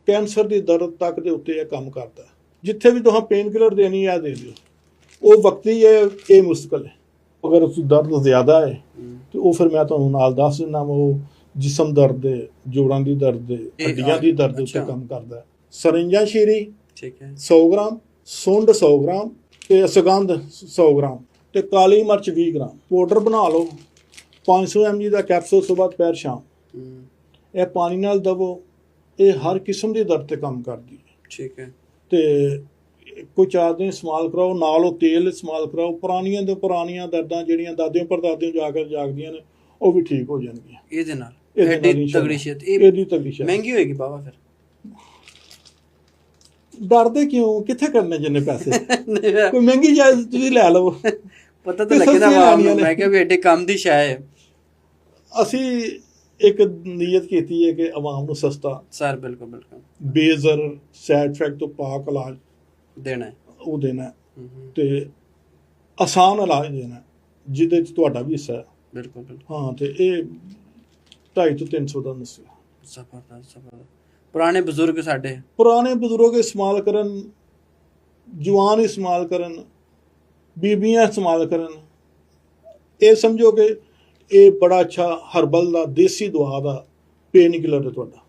Cancer ਦੀ ਦਰਦ ਤੱਕ ਦੇ ਉੱਤੇ ਇਹ ਕੰਮ ਕਰਦਾ। ਜਿੱਥੇ ਵੀ ਤੁਸੀਂ ਪੇਨ ਕਿਲਰ ਦੇਣੀ ਹੈ ਦੇ ਦਿਓ, ਉਹ ਵਕਤੀ ਇਹ ਮੁਸ਼ਕਲ ਹੈ। ਅਗਰ ਉਸ ਦਰਦ ਜ਼ਿਆਦਾ ਹੈ ਤੇ ਉਹ ਫਿਰ ਮੈਂ ਤੁਹਾਨੂੰ ਨਾਲ ਦੱਸ ਦਿੰਦਾ, ਉਹ ਜਿਸਮ ਦਰਦ, ਜੋੜਾਂ ਦੀ ਦਰਦ, ਹੱਡੀਆਂ ਦੀ ਦਰਦ ਉੱਤੇ ਕੰਮ ਕਰਦਾ। ਸਰਿੰਜਾਂ ਸ਼ੀਰੀ ਠੀਕ ਹੈ 100 ਗ੍ਰਾਮ, ਸੁੰਡ 100 ਗ੍ਰਾਮ ਤੇ ਸੁਗੰਧ 100 ਗ੍ਰਾਮ ਤੇ ਕਾਲੀ ਮਿਰਚ 20 ਗ੍ਰਾਮ ਪਾਊਡਰ ਬਣਾ ਲਓ। 500 mg ਦਾ ਕੈਪਸੂਲ ਸੁਬਾਹ ਦੁਪਹਿਰ ਸ਼ਾਮ, ਇਹ ਪਾਣੀ ਨਾਲ ਦਵੋ। ਇਹ ਹਰ ਕਿਸਮ ਦੀ ਦਰਦ ਤੇ ਕੰਮ ਕਰਦੀ ਹੈ। ਠੀਕ ਹੈ। ਤੇ ਕੋਈ 4 ਦਿਨ ਇਸਤੇਮਾਲ ਕਰਾਓ, ਨਾਲ ਉਹ ਤੇਲ ਇਸਤੇਮਾਲ ਕਰਾਓ। ਪੁਰਾਣੀਆਂ ਦਰਦਾਂ ਜਿਹੜੀਆਂ ਦਾਦਿਆਂ ਪੜਦਾਦਿਆਂ ਜਾ ਕੇ ਜਾਗਦੀਆਂ ਨੇ, ਉਹ ਵੀ ਠੀਕ ਹੋ ਜਾਣਗੀਆਂ ਇਹਦੇ ਨਾਲ। ਇਹਦੀ ਤਗੜੀ ਸ਼ੇਤ ਮਹਿੰਗੀ ਹੋਏਗੀ ਬਾਬਾ ਫਿਰ? ਡਰਦੇ ਕਿਉਂ? ਕਿੱਥੇ ਕਰਨੇ ਜਿੰਨੇ ਪੈਸੇ? ਕੋਈ ਮਹਿੰਗੀ ਜਾਇਜ਼ ਤੁਸੀਂ ਲੈ ਲਓ। ਪਤਾ ਤਾਂ ਲੱਗੇ ਨਾ ਮੈਂ ਕਿਹਾ ਵੀ ਐਡੇ ਕੰਮ ਦੀ ਸ਼ੈ ਹੈ। ਅਸੀਂ ਇੱਕ ਨੀਅਤ ਕੀਤੀ ਹੈ ਕਿ ਆਵਾਮ ਨੂੰ ਸਸਤਾ ਸਰ ਬਿਲਕੁਲ ਬੇਜ਼ਰ ਸਾਈਡ ਇਫੈਕਟ ਤੋਂ ਪਾਕ ਇਲਾਜ ਦੇਣਾ ਹੈ, ਉਹ ਦੇਣਾ ਤੇ ਆਸਾਨ ਇਲਾਜ ਦੇਣਾ ਜਿਹਦੇ 'ਚ ਤੁਹਾਡਾ ਵੀ ਹਿੱਸਾ ਹੈ। ਬਿਲਕੁਲ ਹਾਂ। ਤੇ ਇਹ 250 ਤੋਂ 300 ਦਾ ਨੁਸਖਾ। ਜ਼ਬਰਦਸਤ। ਪੁਰਾਣੇ ਬਜ਼ੁਰਗ ਇਸਤੇਮਾਲ ਕਰਨ, ਜਵਾਨ ਇਸਤੇਮਾਲ ਕਰਨ, ਬੀਬੀਆਂ ਇਸਤੇਮਾਲ ਕਰਨ। ਇਹ ਸਮਝੋ ਕਿ ਇਹ ਬੜਾ ਅੱਛਾ ਹਰਬਲ ਦਾ ਦੇਸੀ ਦਵਾ ਦਾ ਪੇਨ ਕਿਲਰ ਹੈ ਤੁਹਾਡਾ।